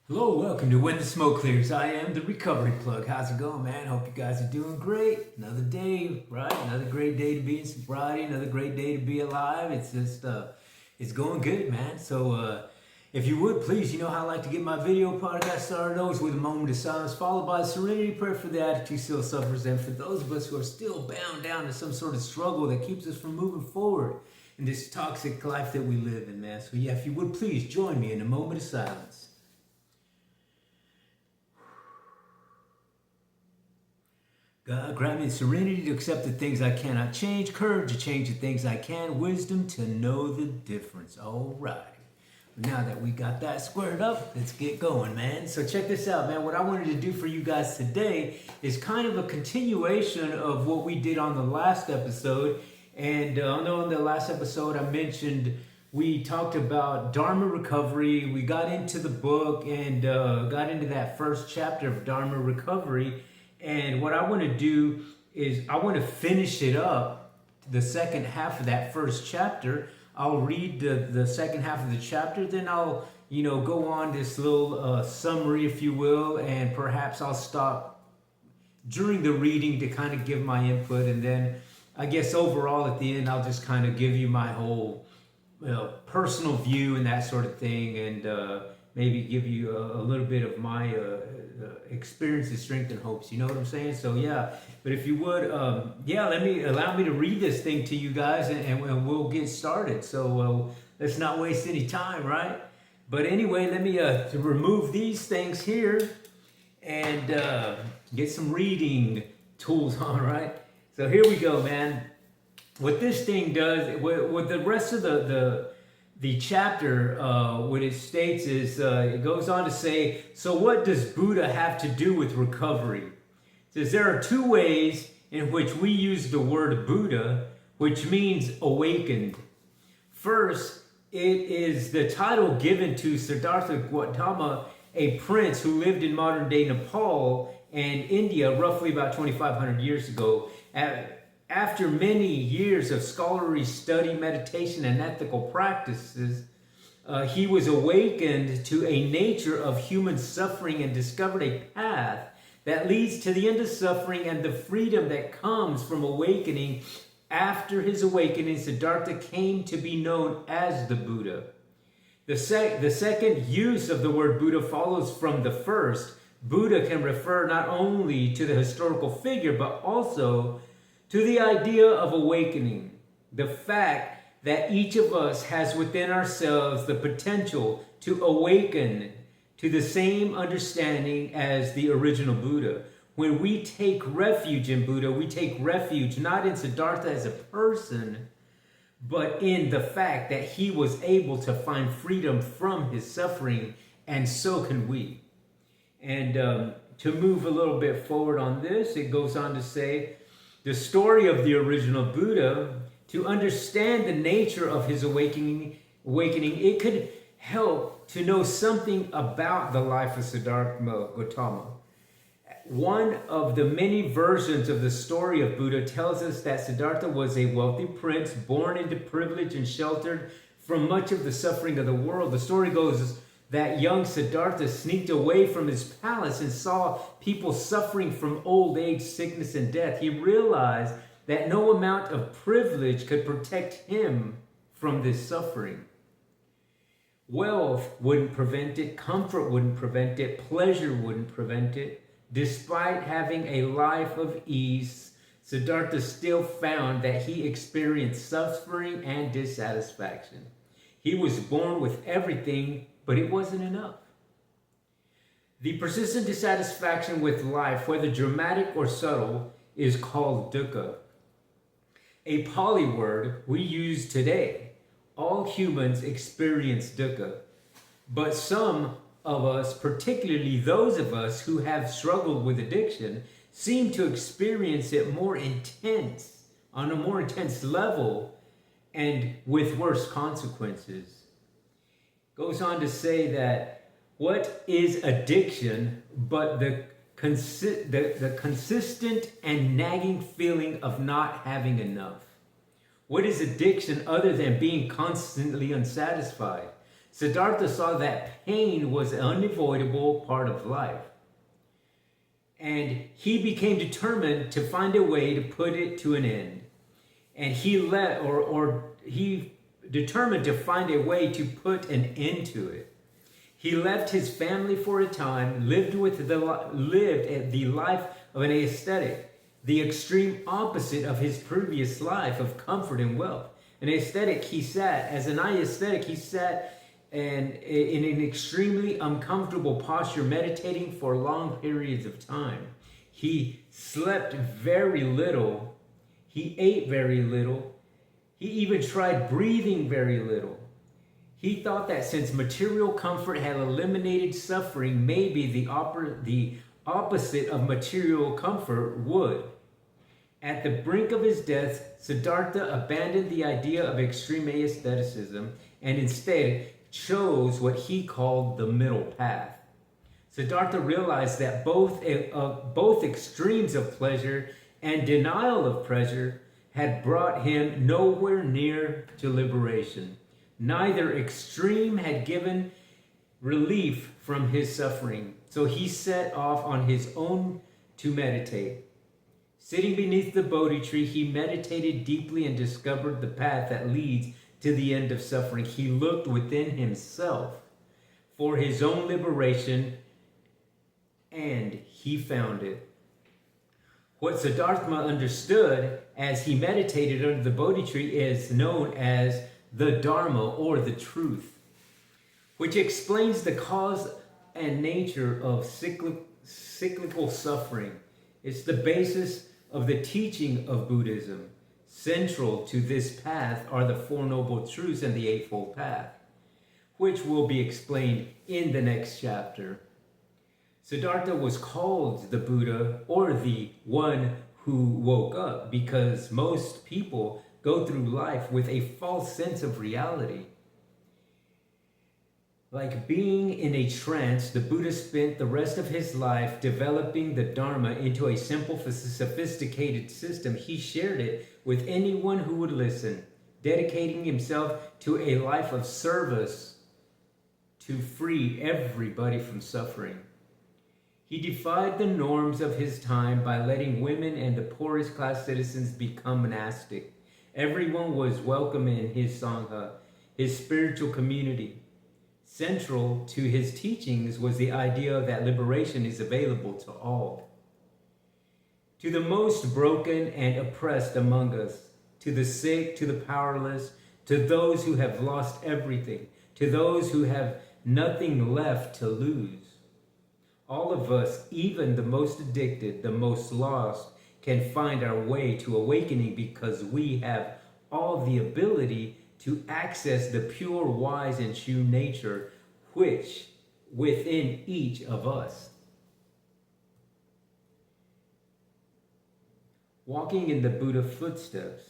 Hello, welcome to When the Smoke Clears. I am the Recovery Plug. How's it going, man? Hope you guys are doing great. Another day, right? Another great day to be in sobriety. Another great day to be alive. It's just, it's going good, man. So, if you would, please, you know how I like to get my video podcast started, always with a moment of silence, followed by a serenity prayer for the attitude still suffers, and for those of us who are still bound down to some sort of struggle that keeps us from moving forward in this toxic life that we live in, man. So, yeah, if you would, please join me in a moment of silence. God, grant me the serenity to accept the things I cannot change, courage to change the things I can, wisdom to know the difference. All right. Now that we got that squared up, let's get going, man. So check this out, man. What I wanted to do for you guys today is kind of a continuation of what we did on the last episode. And I know in the last episode I mentioned we talked about DHARMA Recovery. We got into the book and got into that first chapter of DHARMA Recovery. And what I want to do is I want to finish it up, the second half of that first chapter. I'll read the second half of the chapter, then I'll, go on this little summary, if you will, and perhaps I'll stop during the reading to kind of give my input. And then I guess overall at the end, I'll just kind of give you my whole personal view and that sort of thing, and maybe give you a little bit of my experiences, strength, and hopes. You know what I'm saying? So yeah, but if you would, allow me to read this thing to you guys, and we'll get started. So let's not waste any time, right? But anyway, let me to remove these things here and get some reading tools on, right? So here we go, man. What this thing does, with the rest of the chapter, what it states is, it goes on to say, so what does Buddha have to do with recovery? It says there are two ways in which we use the word Buddha, which means awakened. First, it is the title given to Siddhartha Gautama, a prince who lived in modern-day Nepal and India roughly about 2,500 years ago. After many years of scholarly study, meditation, and ethical practices, he was awakened to a nature of human suffering and discovered a path that leads to the end of suffering and the freedom that comes from awakening. After his awakening, Siddhartha came to be known as the Buddha. The second use of the word Buddha follows from the first. Buddha can refer not only to the historical figure, but also to the idea of awakening, the fact that each of us has within ourselves the potential to awaken to the same understanding as the original Buddha. When we take refuge in Buddha, we take refuge not in Siddhartha as a person, but in the fact that he was able to find freedom from his suffering, and so can we. And to move a little bit forward on this, it goes on to say, the story of the original Buddha, to understand the nature of his awakening, it could help to know something about the life of Siddhartha Gautama. One of the many versions of the story of Buddha tells us that Siddhartha was a wealthy prince, born into privilege and sheltered from much of the suffering of the world. The story goes that young Siddhartha sneaked away from his palace and saw people suffering from old age, sickness, and death. He realized that no amount of privilege could protect him from this suffering. Wealth wouldn't prevent it, comfort wouldn't prevent it, pleasure wouldn't prevent it. Despite having a life of ease, Siddhartha still found that he experienced suffering and dissatisfaction. He was born with everything, but it wasn't enough. The persistent dissatisfaction with life, whether dramatic or subtle, is called dukkha. A Pali word we use today. All humans experience dukkha, but some of us, particularly those of us who have struggled with addiction, seem to experience it on a more intense level, and with worse consequences. Goes on to say that what is addiction but the consistent and nagging feeling of not having enough? What is addiction other than being constantly unsatisfied? Siddhartha saw that pain was an unavoidable part of life. And he became determined to find a way to put it to an end. And he determined to find a way to put an end to it. He left his family for a time, lived the life of an ascetic, the extreme opposite of his previous life of comfort and wealth. An aesthetic, he sat in an extremely uncomfortable posture, meditating for long periods of time. He slept very little. He ate very little. He even tried breathing very little. He thought that since material comfort had eliminated suffering, maybe the opposite of material comfort would. At the brink of his death, Siddhartha abandoned the idea of extreme asceticism and instead chose what he called the middle path. Siddhartha realized that both extremes of pleasure and denial of pleasure had brought him nowhere near to liberation. Neither extreme had given relief from his suffering, so he set off on his own to meditate. Sitting beneath the Bodhi tree, he meditated deeply and discovered the path that leads to the end of suffering. He looked within himself for his own liberation, and he found it. What Siddhartha understood as he meditated under the Bodhi tree is known as the Dharma, or the truth, which explains the cause and nature of cyclical suffering. It's the basis of the teaching of Buddhism. Central to this path are the Four Noble Truths and the Eightfold Path, which will be explained in the next chapter. Siddhartha was called the Buddha, or the one who woke up, because most people go through life with a false sense of reality. Like being in a trance, the Buddha spent the rest of his life developing the Dharma into a simple, sophisticated system. He shared it with anyone who would listen, dedicating himself to a life of service to free everybody from suffering. He defied the norms of his time by letting women and the poorest class citizens become monastic. Everyone was welcome in his Sangha, his spiritual community. Central to his teachings was the idea that liberation is available to all. To the most broken and oppressed among us, to the sick, to the powerless, to those who have lost everything, to those who have nothing left to lose. All of us, even the most addicted, the most lost, can find our way to awakening because we have all the ability to access the pure, wise, and true nature which within each of us. Walking in the Buddha footsteps.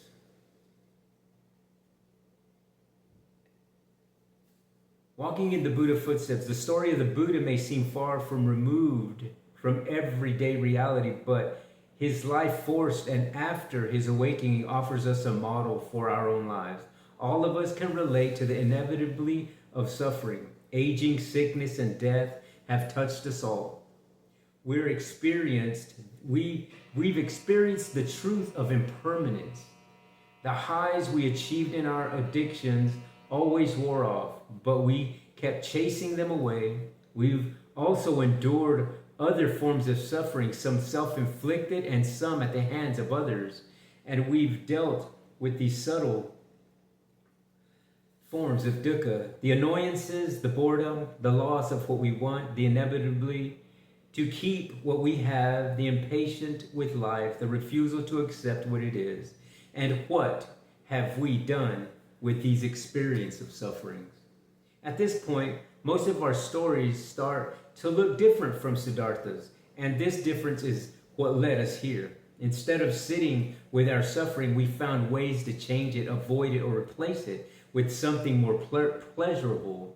Walking in the Buddha footsteps, the story of the Buddha may seem far from removed from everyday reality, but his life forced and after his awakening offers us a model for our own lives. All of us can relate to the inevitability of suffering. Aging, sickness, and death have touched us all. We've experienced the truth of impermanence. The highs we achieved in our addictions always wore off, but we kept chasing them away. We've also endured other forms of suffering, some self-inflicted and some at the hands of others. And we've dealt with these subtle forms of dukkha, the annoyances, the boredom, the loss of what we want, the inevitability to keep what we have, the impatient with life, the refusal to accept what it is. And what have we done with these experiences of sufferings? At this point, most of our stories start to look different from Siddhartha's, and this difference is what led us here. Instead of sitting with our suffering, we found ways to change it, avoid it, or replace it with something more pleasurable.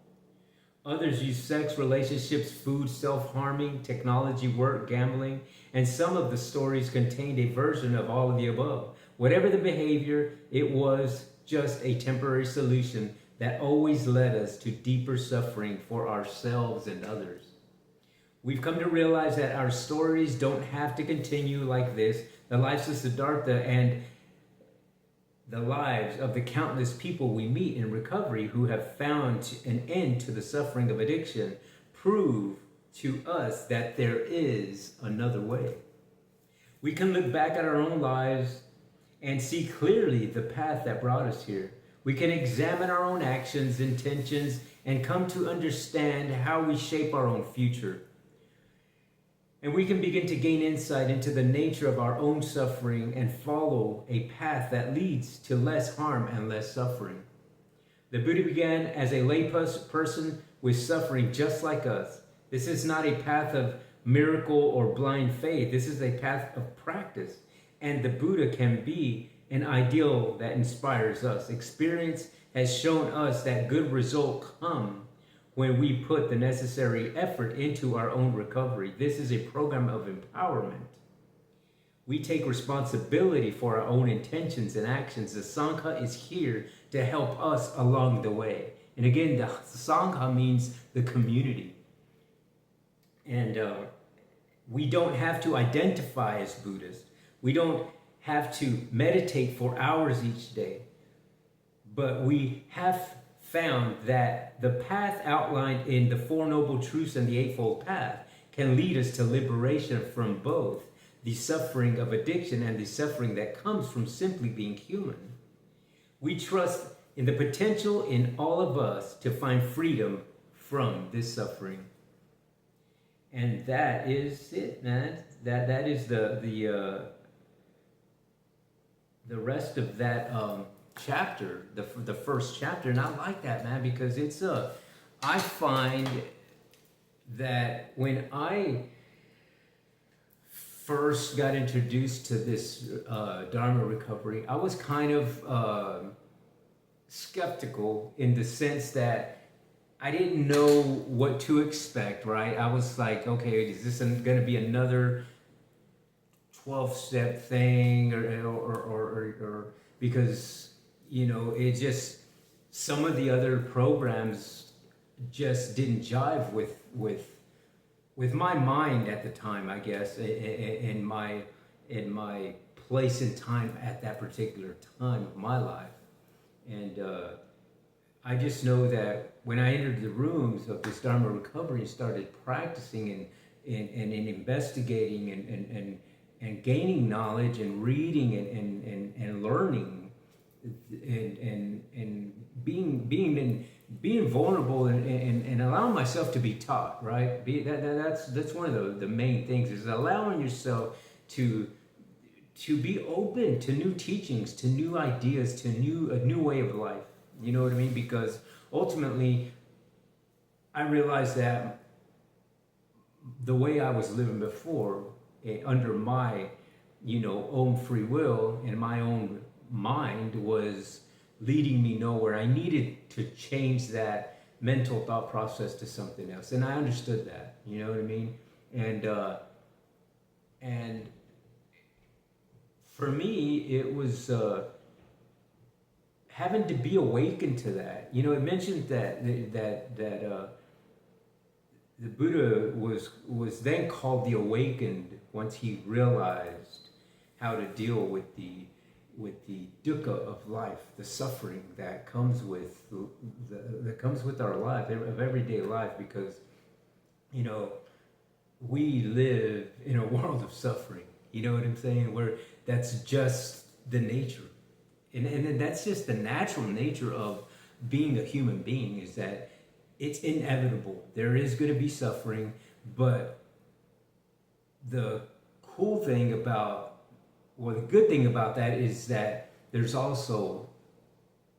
Others use sex, relationships, food, self-harming, technology, work, gambling, and some of the stories contained a version of all of the above. Whatever the behavior, it was just a temporary solution that always led us to deeper suffering for ourselves and others. We've come to realize that our stories don't have to continue like this. The lives of Siddhartha and the lives of the countless people we meet in recovery who have found an end to the suffering of addiction prove to us that there is another way. We can look back at our own lives and see clearly the path that brought us here. We can examine our own actions, intentions, and come to understand how we shape our own future. And we can begin to gain insight into the nature of our own suffering and follow a path that leads to less harm and less suffering. The Buddha began as a lay person with suffering just like us. This is not a path of miracle or blind faith. This is a path of practice. And the Buddha can be an ideal that inspires us. Experience has shown us that good results come when we put the necessary effort into our own recovery. This is a program of empowerment. We take responsibility for our own intentions and actions. The Sangha is here to help us along the way. And again, the Sangha means the community. And we don't have to identify as Buddhists. We don't have to meditate for hours each day. But we have found that the path outlined in the Four Noble Truths and the Eightfold Path can lead us to liberation from both the suffering of addiction and the suffering that comes from simply being human. We trust in the potential in all of us to find freedom from this suffering. And that is it, man. That is the rest of that chapter, the first chapter. And I like that, man, because it's I find that when I first got introduced to this Dharma recovery, I was kind of skeptical in the sense that I didn't know what to expect, right? I was like, okay, is this going to be another 12-step thing or because, you know, it just, some of the other programs just didn't jive with my mind at the time, I guess, in my place and time at that particular time of my life. And I just know that when I entered the rooms of this Dharma recovery and started practicing and investigating and gaining knowledge and reading and learning and being vulnerable and allowing myself to be taught, right? That's one of the main things, is allowing yourself to be open to new teachings, to new ideas, to a new way of life. You know what I mean? Because ultimately, I realized that the way I was living before, under my, own free will and my own mind, was leading me nowhere. I needed to change that mental thought process to something else, and I understood that. You know what I mean? And for me, it was having to be awakened to that. You know, it mentioned that the Buddha was then called the awakened once he realized how to deal with the dukkha of life, the suffering that comes with our life, of everyday life, because we live in a world of suffering. You know what I'm saying? Where that's just the nature. And that's just the natural nature of being a human being, is that it's inevitable. There is going to be suffering, but the good thing about that is that there's also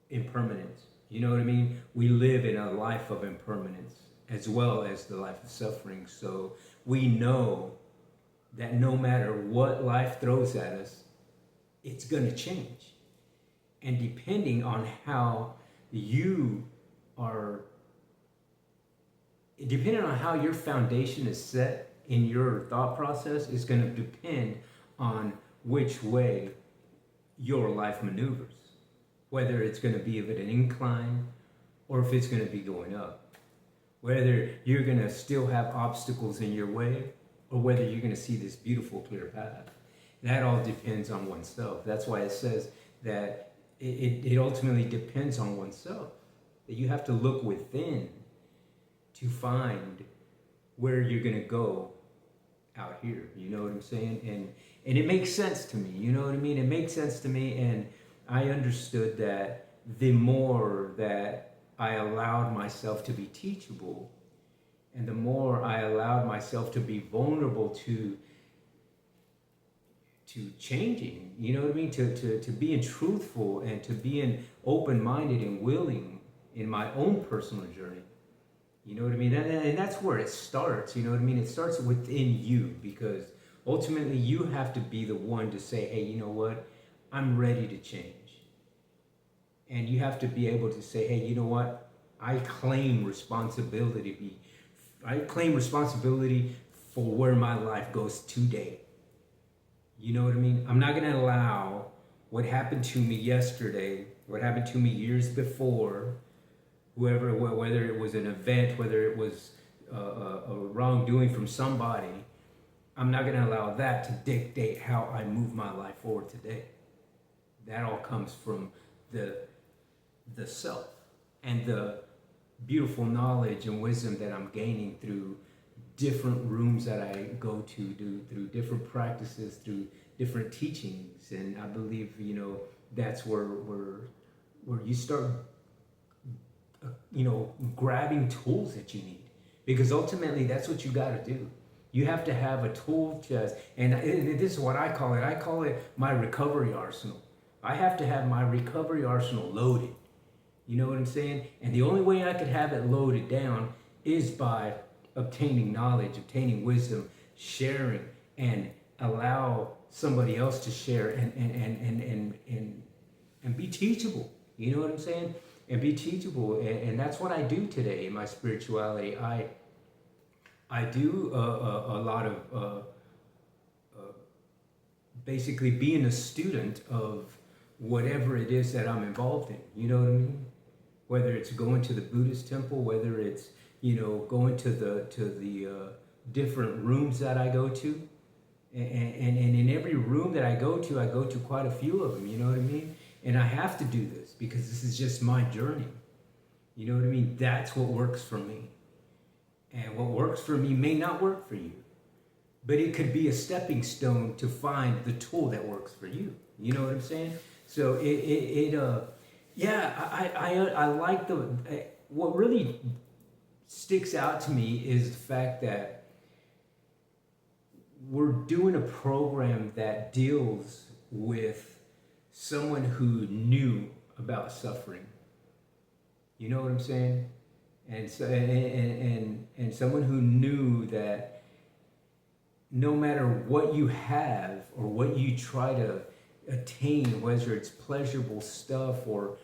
impermanence. You know what I mean? We live in a life of impermanence as well as the life of suffering. So we know that no matter what life throws at us, it's going to change. And depending on how your foundation is set in your thought process, is going to depend on which way your life maneuvers. Whether it's going to be of an incline or if it's going to be going up. Whether you're going to still have obstacles in your way, or whether you're going to see this beautiful, clear path. That all depends on oneself. That's why it says that it ultimately depends on oneself. That you have to look within to find where you're going to go out here. You know what I'm saying? And it makes sense to me. You know what I mean? It makes sense to me. And I understood that the more that I allowed myself to be teachable, and the more I allowed myself to be vulnerable to changing, you know what I mean? To being truthful and to being open-minded and willing in my own personal journey. You know what I mean? And that's where it starts, you know what I mean? It starts within you, because ultimately you have to be the one to say, hey, you know what? I'm ready to change. And you have to be able to say, hey, you know what? I claim responsibility. I claim responsibility for where my life goes today. You know what I mean? I'm not going to allow what happened to me yesterday, what happened to me years before, whether it was an event, whether it was a wrongdoing from somebody, I'm not going to allow that to dictate how I move my life forward today. That all comes from the self and the beautiful knowledge and wisdom that I'm gaining through different rooms that I go to, through different practices, through different teachings. And I believe, you know, that's where you start, you know, grabbing tools that you need, because ultimately that's what you got to do. You have to have a tool chest, and this is what I call it. I call it my recovery arsenal. I have to have my recovery arsenal loaded. You know what I'm saying? And the only way I could have it loaded down is by obtaining knowledge, obtaining wisdom, sharing, and allow somebody else to share and be teachable. You know what I'm saying? And be teachable. And that's what I do today in my spirituality. I do a lot of basically being a student of whatever it is that I'm involved in. You know what I mean? Whether it's going to the Buddhist temple, whether it's, you know, going to the different rooms that I go to, and in every room that I go to quite a few of them. You know what I mean? And I have to do this because this is just my journey. You know what I mean? That's what works for me. And what works for me may not work for you, but it could be a stepping stone to find the tool that works for you. You know what I'm saying? So I like what really sticks out to me is the fact that we're doing a program that deals with someone who knew about suffering. You know what I'm saying? And so, and someone who knew that no matter what you have or what you try to attain, whether it's pleasurable stuff or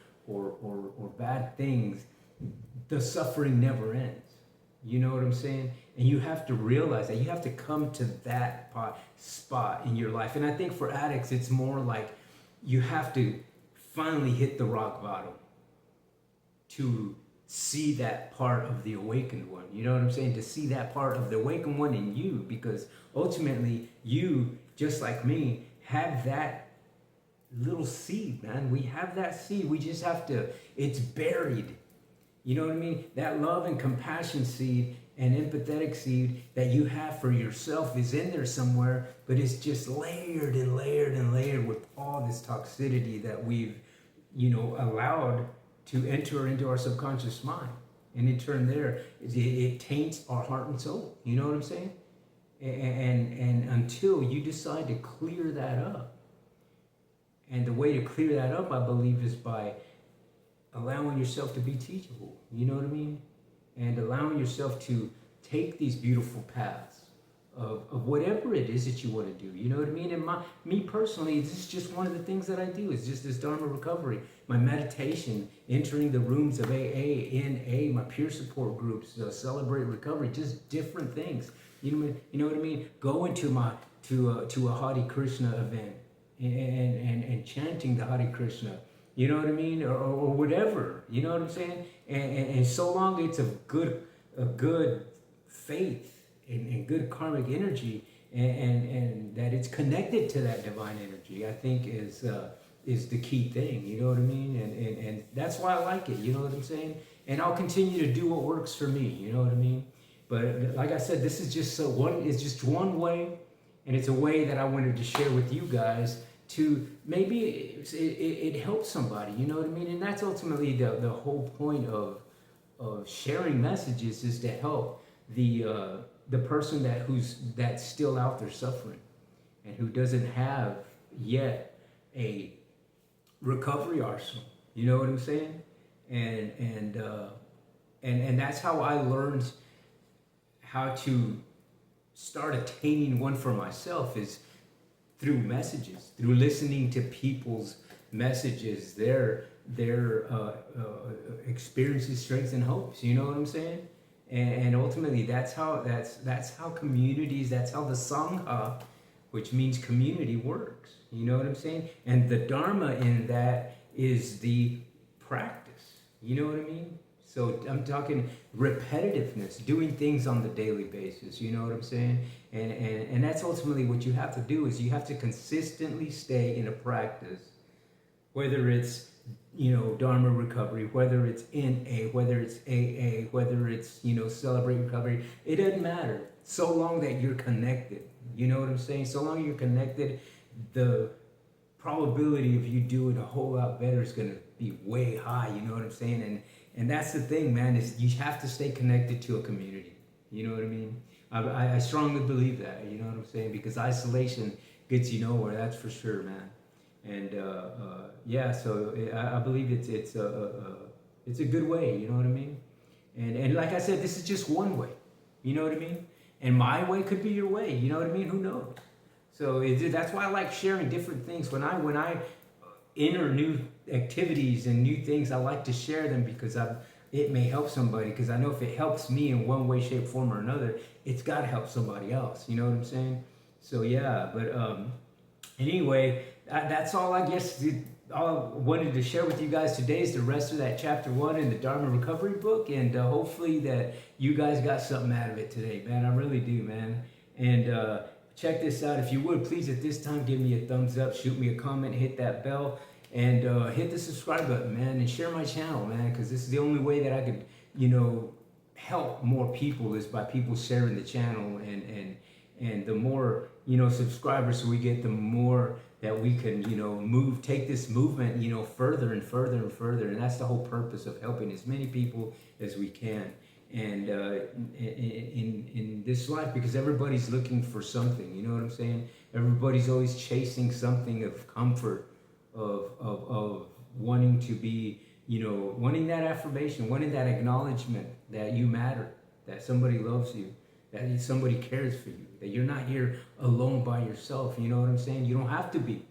bad things, the suffering never ends. You know what I'm saying? And you have to realize that. You have to come to that spot in your life. And I think for addicts, it's more like you have to finally hit the rock bottom to see that part of the awakened one. You know what I'm saying? To see that part of the awakened one in you, because ultimately you, just like me, have that little seed, man. We have that seed. We just have to, it's buried. You know what I mean? That love and compassion seed and empathetic seed that you have for yourself is in there somewhere, but it's just layered and layered and layered with all this toxicity that we've, you know, allowed to enter into our subconscious mind. And in turn there, it taints our heart and soul. You know what I'm saying? And until you decide to clear that up. And the way to clear that up, I believe, is by allowing yourself to be teachable. You know what I mean? And allowing yourself to take these beautiful paths of whatever it is that you want to do. You know what I mean? And me personally, this is just one of the things that I do. It's just this Dharma recovery. My meditation, entering the rooms of AA, NA, my peer support groups, Celebrate Recovery, just different things. You know what I mean? Going to a Hare Krishna event and chanting the Hare Krishna. you know what I mean, or whatever, you know what I'm saying. And so long it's a good faith and good karmic energy, and that it's connected to that divine energy, I think is the key thing, you know what I mean? And that's why I like it, you know what I'm saying? And I'll continue to do what works for me, you know what I mean? But like I said, this is just it's just one way, and it's a way that I wanted to share with you guys to maybe it helps somebody, you know what I mean? And that's ultimately the whole point of sharing messages, is to help the person that's still out there suffering and who doesn't have yet a recovery arsenal, you know what I'm saying? And that's how I learned how to start attaining one for myself, is through messages, through listening to people's messages, their experiences, strengths, and hopes, you know what I'm saying? And ultimately that's how communities, that's how the Sangha, which means community, works, you know what I'm saying? And the Dharma in that is the practice, you know what I mean? So I'm talking repetitiveness, doing things on the daily basis, you know what I'm saying? And that's ultimately what you have to do, is you have to consistently stay in a practice, whether it's, you know, Dharma recovery, whether it's NA, whether it's AA, whether it's, you know, Celebrate Recovery. It doesn't matter, so long that you're connected, you know what I'm saying? So long you're connected, the probability of you doing a whole lot better is going to be way high, you know what I'm saying? And that's the thing, man, is you have to stay connected to a community, you know what I mean? I strongly believe that, you know what I'm saying? Because isolation gets you nowhere, that's for sure, man. And yeah, so I believe it's a good way, you know what I mean? And like I said, this is just one way, you know what I mean? And my way could be your way, you know what I mean? Who knows? So that's why I like sharing different things. When I enter new activities and new things, I like to share them, because it may help somebody, because I know if it helps me in one way, shape, form, or another, it's got to help somebody else, you know what I'm saying? So yeah, but anyway, that's all I guess all I wanted to share with you guys today, is the rest of that chapter 1 in the Dharma Recovery book, and hopefully that you guys got something out of it today, man. I really do, man. And check this out. If you would, please at this time give me a thumbs up, shoot me a comment, hit that bell, and hit the subscribe button, man, and share my channel, man, because this is the only way that I could, you know, help more people, is by people sharing the channel, and the more, you know, subscribers we get, the more that we can, you know, take this movement, you know, further and further and further. And that's the whole purpose of helping as many people as we can. And in this life, because everybody's looking for something, you know what I'm saying? Everybody's always chasing something of comfort, of wanting to be, you know, wanting that affirmation, wanting that acknowledgement that you matter, that somebody loves you, that somebody cares for you, that you're not here alone by yourself, you know what I'm saying? You don't have to be.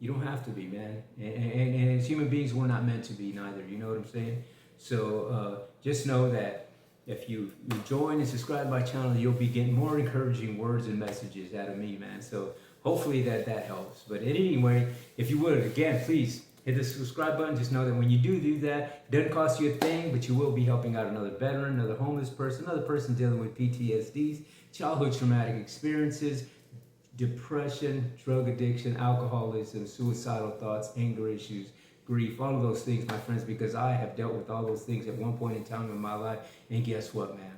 You don't have to be, man. And as human beings, we're not meant to be neither, you know what I'm saying? So just know that if you join and subscribe to my channel, you'll be getting more encouraging words and messages out of me, man. So hopefully that helps. But anyway, if you would, again, please hit the subscribe button. Just know that when you do that, it doesn't cost you a thing, but you will be helping out another veteran, another homeless person, another person dealing with PTSDs, childhood traumatic experiences, depression, drug addiction, alcoholism, suicidal thoughts, anger issues, grief, all of those things, my friends, because I have dealt with all those things at one point in time in my life. And guess what, man?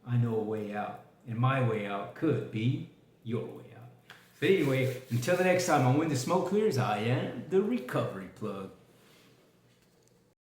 I know a way out. And my way out could be your way out. But anyway, until the next time, on When the Smoke Clears, I am the Recovery Plug.